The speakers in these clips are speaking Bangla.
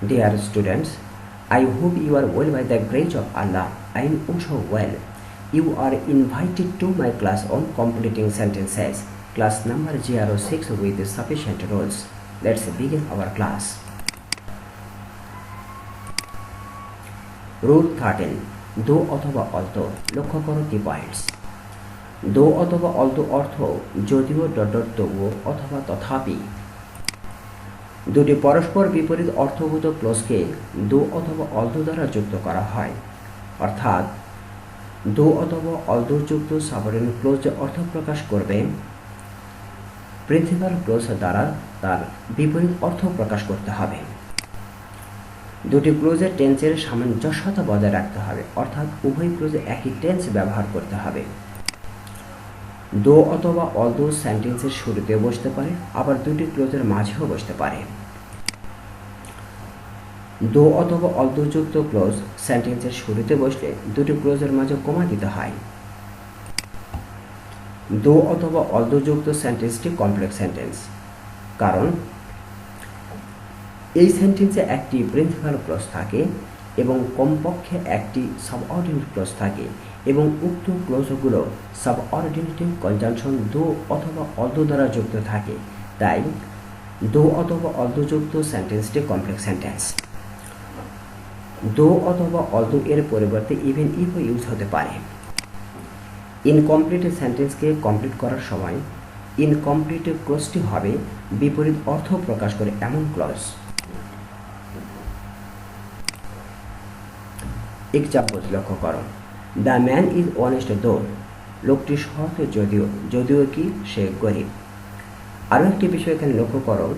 Dear students, I hope you are well by the grace of Allah. I am also well. You are invited to my class on completing sentences, class number 06 with sufficient rules. Let's begin our class. Rule 13. দো অথবা অলতো লক্ষ্য করো কি পয়েন্টস। দো অথবা অলতো অর্থ যদিও তবুও অথবা তথাপি। দুটি পরস্পর বিপরীত অর্থগত ক্লোজকে দো অথবা অলতো দ্বারা যুক্ত করা হয়, অর্থাৎ দো অথবা অলতো যুক্ত সাবঅর্ডিনেট ক্লোজ যে অর্থ প্রকাশ করবে, প্রিন্সিপাল ক্লোজ দ্বারা তার বিপরীত অর্থ প্রকাশ করতে হবে। দুটি ক্লোজের টেন্সের সামঞ্জস্যতা বজায় রাখতে হবে, অর্থাৎ উভয় ক্লোজে একই টেন্স ব্যবহার করতে হবে। দো অথবা অলদো সেন্টেন্সের শুরুতে বসতে পারে, আবার দুটি ক্লোজের মাঝেও বসতে পারে। দো অথবা অলদো যুক্ত ক্লোজ সেন্টেন্সের শুরুতে বসলে দুটি ক্লোজের মাঝে কমা দিতে হয়। দো অথবা অলদো যুক্ত সেন্টেন্সটি কমপ্লেক্স সেন্টেন্স, কারণ এই সেন্টেন্সে একটি প্রিন্সিপাল ক্লজ থাকে এবং কমপক্ষে একটি সাবঅর্ডিনেট ক্লজ থাকে এবং উক্ত ক্লজগুলো সাবঅর্ডিনেটিভ কনজাংশন দো অথবা অলদো দ্বারা যুক্ত থাকে, তাই দো অথবা অলদো যুক্ত সেন্টেন্সটি কমপ্লেক্স সেন্টেন্স। দো অথবা অলদো এর পরিবর্তে ইভেন ইফও ইউজ হতে পারে। ইনকমপ্লিট সেন্টেন্সকে কমপ্লিট করার সময় ইনকমপ্লিট ক্লজটি হবে বিপরীত অর্থ প্রকাশ করে এমন ক্লজ। এক্সাম্পল লক্ষ্য করো। দ্য ম্যান ইজ অনেস্ট দো, লোকটি সৎ যদিও কি সে গরিব। আরও একটি বিষয় এখানে লক্ষ্য করো,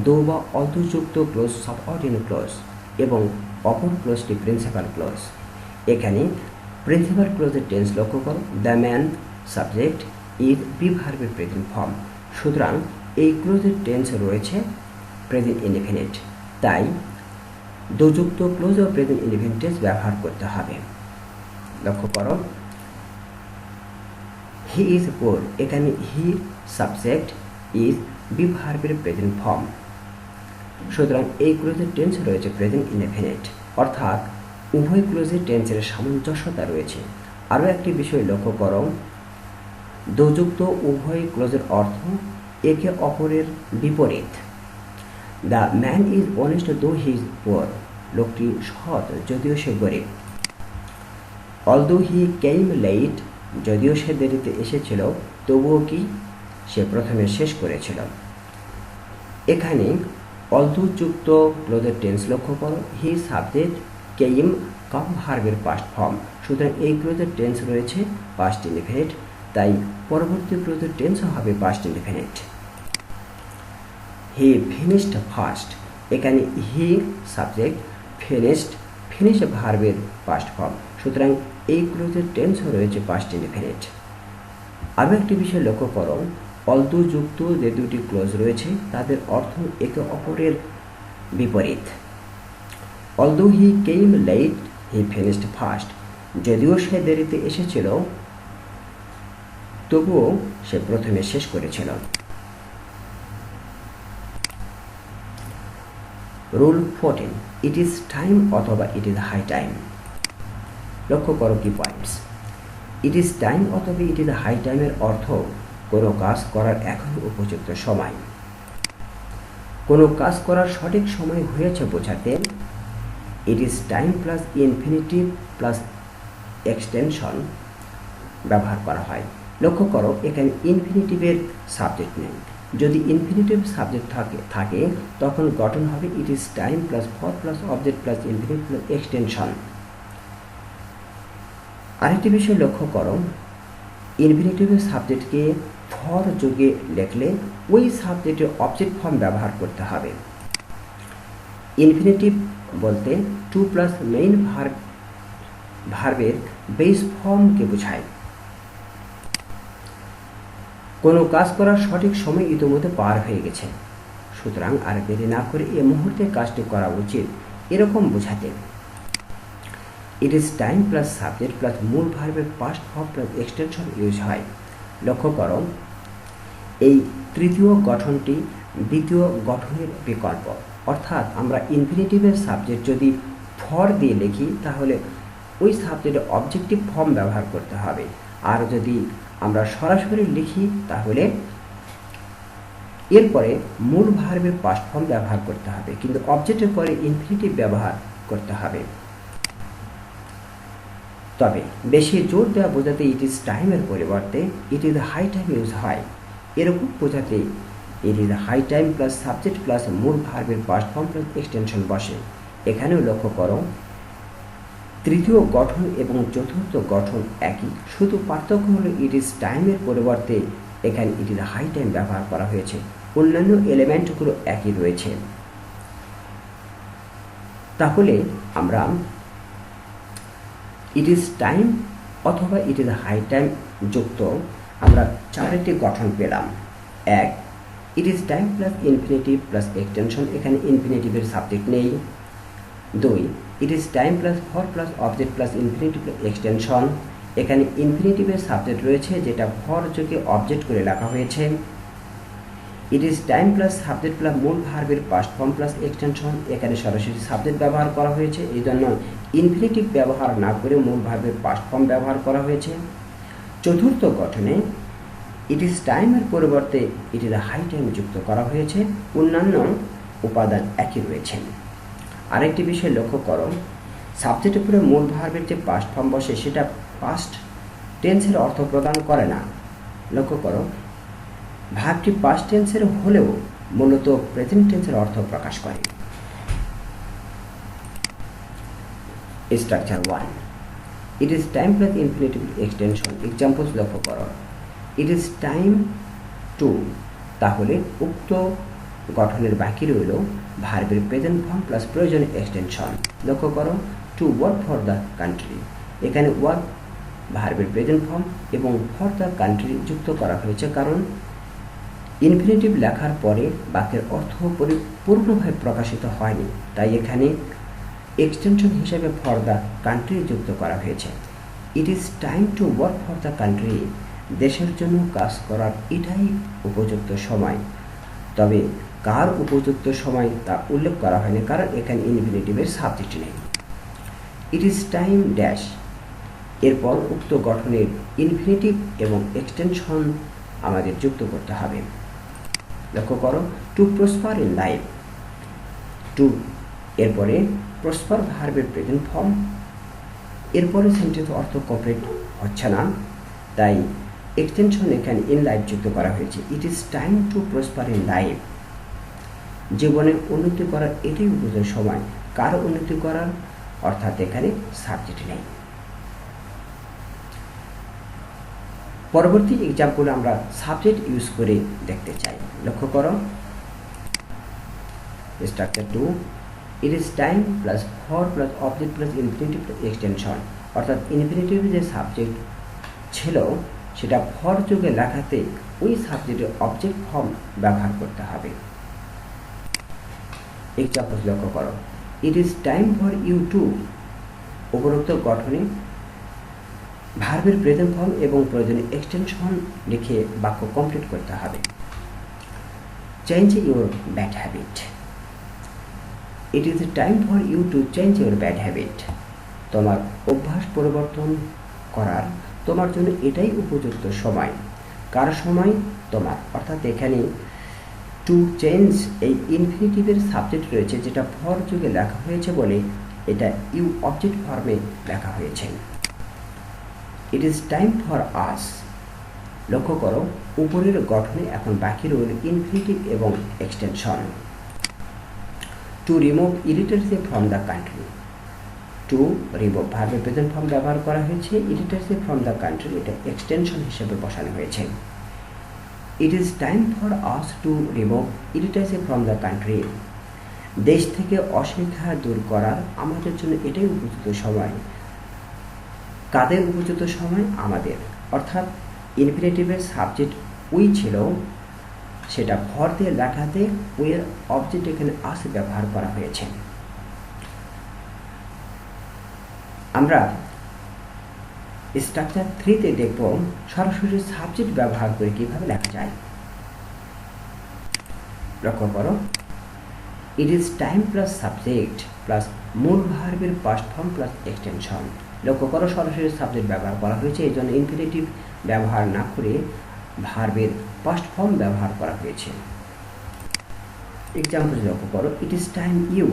দো বা অলদো যুক্ত ক্লোজ সাবঅর্ডিনেট ক্লোজ এবং অপর ক্লোজটি প্রিন্সিপাল ক্লোজ। এখানে প্রিন্সিপাল ক্লোজের টেন্স লক্ষ্য করো। The man subject is be ভার্বের প্রেজেন্ট ফর্ম, সুতরাং এই ক্লোজের টেন্স রয়েছে প্রেজেন্ট ইনডেফিনিট, তাই দোযুক্ত ক্লোজ ও প্রেজেন্ট ইনডেফিনিট টেন্স ব্যবহার করতে হবে। লক্ষ্য করো, হি ইজ পোর, এখানে হি সাবজেক্ট ইজ বি ভার্বের প্রেজেন্ট ফর্ম, সুতরাং এই ক্লোজের টেন্স রয়েছে প্রেজেন্ট ইনডেফিনিট, অর্থাৎ উভয় ক্লোজের টেন্সের সামঞ্জস্যতা রয়েছে। আরও একটি বিষয় লক্ষ্য করো, দোযুক্ত উভয় ক্লোজের অর্থ একে অপরের বিপরীত। দ্য ম্যান ইজ অনেস্ট দো হি ইজ পোর, লোকটি সৎ যদিও সে গরিব। অলদো হি কেম লেট, যদিও সে দেরিতে এসেছিল তবুও কি সে প্রথমে শেষ করেছিল। এখানে অলদো যুক্ত ক্লোজের টেন্স লক্ষ্য করো। হি সাবজেক্ট কেম কাম ভার্বের পাস্ট ফর্ম, সুতরাং এই ক্লোজের টেন্স রয়েছে পাস্ট ইনডেফিনিট, তাই পরবর্তী ক্লোজের টেন্সও হবে পাস্ট ইনডেফিনিট। হি ফিনিশড ফার্স্ট, এখানে হি সাবজেক্ট ফিনিশ ভার্বের পাস্ট ফর্ম, সুতরাং এই ক্লোজের টেন্সও রয়েছে পাস্ট ইনডেফিনিট। আরও একটি বিষয় লক্ষ্য করো, অলদো যুক্ত যে দুটি ক্লোজ রয়েছে তাদের অর্থ একে অপরের বিপরীত। Although he came late he finished first, যদিও সে দেরিতে এসেছিল তবুও সে প্রথমে শেষ করেছিল। রুল 14, ইট ইজ টাইম অথবা ইট ইজ হাই টাইম। লক্ষ্য করো কি পয়েন্টস। ইট ইজ টাইম অথবা ইট ইজ হাই টাইমের অর্থ কোনো কাজ করার এখন উপযুক্ত সময়। কোনো কাজ করার সঠিক সময় হয়েছে বোঝাতে it is time plus infinitive plus extension ব্যবহার করা হয়। লক্ষ্য করো, এখানে ইনফিনিটিভের সাবজেক্ট নেই। যদি ইনফিনিটিভ সাবজেক্ট থাকে তখন গঠন হবে ইট is time plus for plus object plus infinitive plus extension. আরেকটি বিষয় লক্ষ্য করো, ইনফিনিটিভের সাবজেক্টকে ফর যোগে লিখলে ওই সাবজেক্টের অবজেক্ট ফর্ম ব্যবহার করতে হবে। ইনফিনিটিভ বলতে টু প্লাস মেইন ভার্বের বেস ফর্মকে বোঝায়। কোনো কাজ করার সঠিক সময় ইতিমধ্যে পার হয়ে গেছে, সুতরাং আর দেরি না করে এই মুহূর্তে কাজটি করা উচিত, এরকম বোঝাতে it is time plus subject plus মূল ভার্বের past form plus extension use হয়। লক্ষ্য করো, এই তৃতীয় গঠনটি দ্বিতীয় গঠনের বিকল্প। অর্থাৎ আমরা ইনফিনিটিভের সাবজেক্ট যদি ফর দিয়ে লিখি তাহলে ওই সাবজেক্টে অবজেক্টিভ ফর্ম ব্যবহার করতে হবে, আর যদি আমরা সরাসরি লিখি তাহলে এরপরে মূল ভার্বের পাস্ট ফর্ম ব্যবহার করতে হবে, কিন্তু অবজেক্টের পরে ইনফিনিটিভ ব্যবহার করতে হবে। তবে বেশি জোর দেওয়া বোঝাতে ইট ইজ টাইমের পরিবর্তে it is high time use হয়। এরকম বোঝাতে it is high time plus subject plus মূল ভার্বের পাস্ট ফর্ম প্লাস এক্সটেনশন বসে। এখানেও লক্ষ্য করো তৃতীয় গঠন এবং চতুর্থ গঠন একই, শুধু পার্থক্য হলো ইট ইজ টাইমের পরিবর্তে এখানে ইট ইজ হাই টাইম ব্যবহার করা হয়েছে। অন্যান্য এলিমেন্টগুলো একই রয়েছে। তাহলে আমরা ইট ইজ টাইম অথবা ইট ইজ হাই টাইম যুক্ত আমরা চারটি গঠন পেলাম। এক, ইট is time plus infinitive plus extension, এখানে ইনফিনিটিভের সাবজেক্ট নেই। দুই, ইট is time plus for plus object plus infinitive extension, এখানে ইনফিনিটিভের সাবজেক্ট রয়েছে যেটা ফর যোগে অবজেক্ট করে লেখা হয়েছে। ইট is time plus subject plus মূল ভার্বের পাস্ট ফর্ম প্লাস এক্সটেনশন, এখানে সরাসরি সাবজেক্ট ব্যবহার করা হয়েছে, এই জন্য ইনফিনিটিভ ব্যবহার না করে মূল ভার্বের পাস্ট ফর্ম ব্যবহার করা হয়েছে। চতুর্থ গঠনে ইট ইজ টাইমের পরিবর্তে ইট ইজ হাই টাইম যুক্ত করা হয়েছে। অন্যান্য উপাদান একই রয়েছে। আরেকটি বিষয় লক্ষ্য করো, সাবজেক্টের উপরে মূল ভার্বের যে পাস্ট ফর্ম বসে সেটা পাস্ট টেন্সের অর্থ প্রদান করে না। লক্ষ্য করো ভার্বটি পাস্ট টেন্সের হলেও মূলত প্রেজেন্ট টেন্সের অর্থ প্রকাশ করে। Structure 1, it is time plus infinitive extension. Examples লক্ষ্য করো, ইট ইজ টাইম টু, তাহলে উক্ত গঠনের বাকি রইল ভার্বের প্রেজেন্ট ফর্ম প্লাস প্রয়োজনীয় এক্সটেনশন। লক্ষ্য করো to work for the country, এখানে ওয়ার্ক ভার্বের প্রেজেন্ট ফর্ম এবং ফর দ্য কান্ট্রি যুক্ত করা হয়েছে, কারণ ইনফিনিটিভ লেখার পরে বাক্যের অর্থ পরিপূর্ণভাবে প্রকাশিত হয়নি, তাই এখানে এক্সটেনশন হিসেবে ফর দ্য কান্ট্রি যুক্ত করা হয়েছে। ইট is time to work for the country, দেশের জন্য কাজ করার এটাই উপযুক্ত সময়। তবে কার উপযুক্ত সময় তা উল্লেখ করা হয়নি, কারণ এখানে ইনফিনিটিভের সাবজেক্ট নেই। ইট ইজ টাইম ড্যাশ, এরপর উক্ত গঠনের ইনফিনিটিভ এবং এক্সটেনশন আমাদের যুক্ত করতে হবে। লক্ষ্য করো to prosper in life, to এরপরে প্রসপার ভার্বের প্রেজেন্ট ফর্ম, এরপরে সেন্টেন্স অর্থ কমপ্লিট হচ্ছে না, তাই এক্সটেনশন এখানে ইন লাইফ যুক্ত করা হয়েছে। ইট is time to prosper in life, জীবনে উন্নতি করার এটাই উপযুক্ত সময়। কার উন্নতি করার, অর্থাৎ এখানে সাবজেক্ট নেই। পরবর্তী এক্সাম্পল আমরা সাবজেক্ট ইউজ করে দেখতে চাই। লক্ষ্য করো structure 2, it is time plus for plus object plus infinitive extension, অর্থাৎ ইনফিনিটিভ যে সাবজেক্ট ছিল সেটা ফর যুগে লেখাতে ওই সাবজেক্টের অবজেক্ট ফর্ম ব্যবহার করতে হবে। এক্সাম্পল লক্ষ্য করো, it is time for you to, উপরোক্ত গঠনে ভার্বের প্রেজেন্ট ফর্ম এবং প্রয়োজনীয় এক্সটেনশন লিখে বাক্য কমপ্লিট করতে হবে। Change your bad habit, it is time for you to change your bad habit, তোমার অভ্যাস পরিবর্তন করার তোমার জন্য এটাই উপযুক্ত সময়। কার সময়? তোমার। অর্থাৎ এখানে টু চেঞ্জ এই ইনফিনিটিভের সাবজেক্ট রয়েছে যেটা ফর যুগে লেখা হয়েছে বলে এটা ইউ অবজেক্ট ফর্মে লেখা হয়েছে। ইট ইজ টাইম ফর আস, লক্ষ্য করো উপরের গঠনে এখন বাকি রইল ইনফিনিটিভ এবং extension. To remove illiteracy from the country, to remove ভার্বের প্রেজেন্ট ফর্ম ব্যবহার করা হয়েছে, ইলিটারেসি ফ্রম দ্য কান্ট্রি এটা এক্সটেনশন হিসেবে বসানো হয়েছে। ইট is time for us to remove illiteracy from the country, দেশ থেকে অশিক্ষা দূর করার আমাদের জন্য এটাই উপযুক্ত সময়। কাদের উপযুক্ত সময়? আমাদের। অর্থাৎ ইনফিনিটিভের সাবজেক্ট উই ছিল, সেটা ফর দিয়ে লেখাতে উইয়ের অবজেক্ট এখানে আস ব্যবহার করা হয়েছে। আমরা স্ট্রাকচার 3-তে দেখব সরাসরি সাবজেক্ট ব্যবহার করে কিভাবে লেখা যায়। লক্ষ্য করো, it is time plus subject plus মূল ভার্বের পাস্ট ফর্ম প্লাস এক্সটেনশন। লক্ষ্য করো, সরাসরি সাবজেক্ট ব্যবহার করা হয়েছে, এই জন্য ইনফিনিটিভ ব্যবহার না করে ভার্বের পাস্ট ফর্ম ব্যবহার করা হয়েছে। এক্সাম্পল লক্ষ্য করো, it is time you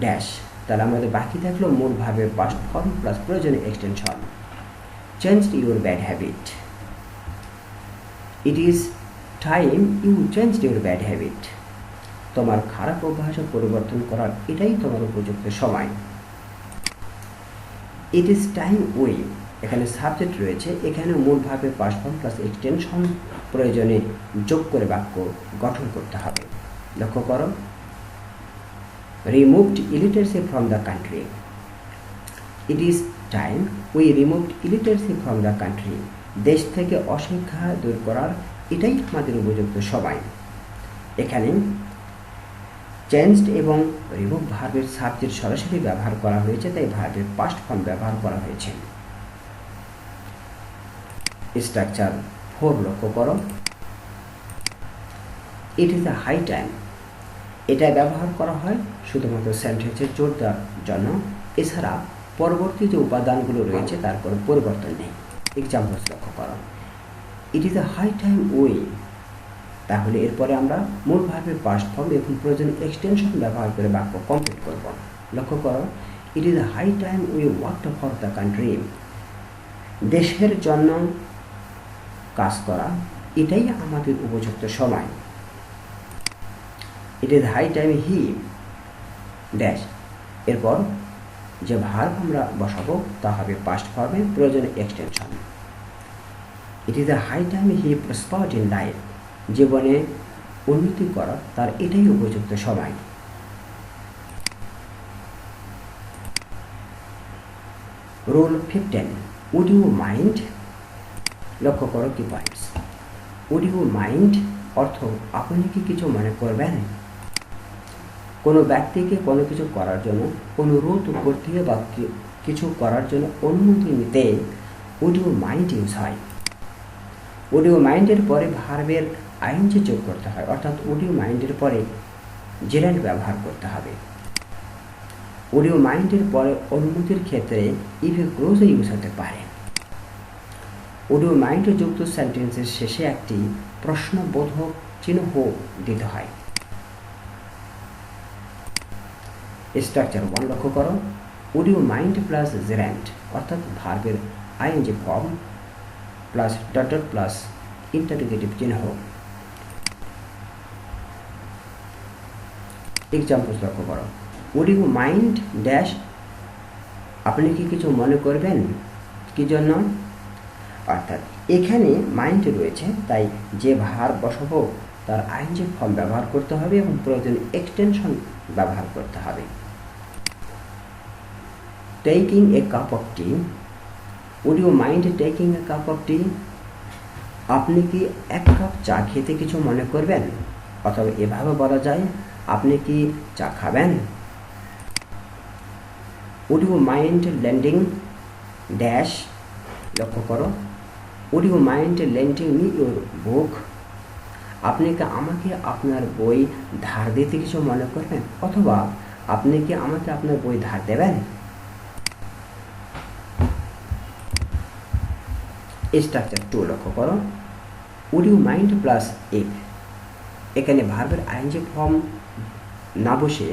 dash, তাহলে আমাদের বাকি থাকলো মূল ভার্বের পাস্ট ফর্ম প্লাস প্রয়োজনীয় extension. Changed your bad habit, it is time you changed your bad habit, তোমার খারাপ অভ্যাস পরিবর্তন করার এটাই তোমার উপযুক্ত সময়। ইট ইজ টাইম উই, এখানে সাবজেক্ট রয়েছে, এখানে মূল ভার্বের পাস্ট ফর্ম প্লাস এক্সটেনশন প্রয়োজনে যোগ করে বাক্য গঠন করতে হবে। লক্ষ্য করো, removed illiteracy from the country, it is time we removed illiteracy from the country, দেশ থেকে অশিক্ষা দূর করার এটাই আমাদের উপযুক্ত সময়। এখানে চেঞ্জড এবং রিমুভ ভার্বের সাবজেক্ট সরাসরি ব্যবহার করা হয়েছে, তাই ভার্বের পাস্ট ফর্ম ব্যবহার করা হয়েছে। স্ট্রাকচার 4 লক্ষ্য করো, it is a high time, এটা ব্যবহার করা হয় শুধুমাত্র সেন্টেন্সের জোর দেওয়ার জন্য, এছাড়া পরবর্তী যে উপাদানগুলো রয়েছে তার কোনো পরিবর্তন নেই। এক্সাম্পলস লক্ষ্য করো, it is a high time we, তাহলে এরপরে আমরা মূল ভার্বের পাস্ট ফর্ম এবং প্রয়োজনীয় এক্সটেনশন ব্যবহার করে বাক্য কমপ্লিট করব। লক্ষ্য করো, it is a high time we worked for the country, দেশের জন্য কাজ করা এটাই আমাদের উপযুক্ত সময়। It is high time he dash, এরপর যে ভার্ব আমরা বসাবো তা হবে পাস্ট ফর্মে প্রয়োজনীয় extension. It is a high time he prospered in life, জীবনে উন্নতি করা তার এটাই উপযুক্ত সময়। রুল 15, উড ইউ মাইন্ড, লক্ষ্য করো কি পয়েন্টস। উড ইউ মাইন্ড অর্থ আপনি কি কিছু মনে করবেন, কোনো ব্যক্তিকে কোনো কিছু করার জন্য অনুরোধ করতে বা কিছু করার জন্য অনুমতি নিতে উড ইউ মাইন্ড ইউজ হয়। উড ইউ মাইন্ডের পরে ভার্বের আইএনজি যোগ করতে হয়, অর্থাৎ উড ইউ মাইন্ডের পরে জেরান্ড ব্যবহার করতে হবে। উড ইউ মাইন্ডের পরে অনুমতির ক্ষেত্রে ইফ এ ক্লোজও ইউজ হতে পারে। উড ইউ মাইন্ডে যুক্ত সেন্টেন্সের শেষে একটি প্রশ্নবোধক চিহ্ন দিতে হয়। স্ট্রাকচার 1 লক্ষ্য করো, would you mind plus gerund, অর্থাৎ ভার্বের ING form plus dot dot plus interrogative চিহ্ন। এক্সাম্পলস লক্ষ্য করো, উড ইউ মাইন্ড ড্যাশ, আপনি কি কিছু মনে করবেন, কি জন্য, অর্থাৎ এখানে মাইন্ড রয়েছে, তাই যে ভার্ব বসাবো তার আইএনজি ফর্ম ব্যবহার করতে হবে এবং প্রয়োজনীয় এক্সটেনশন ব্যবহার করতে হবে। Taking a cup of tea, would you mind taking a cup of tea, আপনি কি এক কাপ চা খেতে কিছু মনে করবেন, অথবা এভাবে বলা যায় আপনি কি চা খাবেন। Would you mind lending dash, লক্ষ্য করো, would you mind lending me your book, আপনি কি আমাকে আপনার বই ধার দিতে কিছু মনে করবেন, অথবা আপনি কি আমাকে আপনার বই ধার দেবেন। স্ট্রাকচার 2 লক্ষ্য করো, would you mind plus if, এখানে ভার্বের আইএনজি ফর্ম না বসে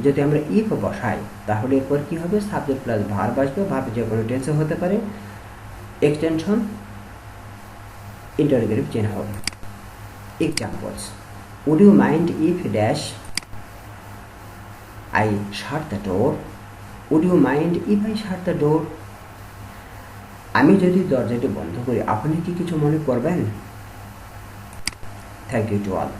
যদি আমরা ইফ বসাই তাহলে এরপর কি হবে, সাবজেক্ট প্লাস ভার্ব আসবে, ভার্ব যে কোনো টেন্সে হতে পারে, এক্সটেনশন ইন্টারোগেটিভ চিহ্ন হবে। Examples, would you mind if dash I shut the door, would you mind if I shut the door, আমি যদি দরজাটি বন্ধ করি আপনি কি কিছু মনে করবেন। Thank you to all.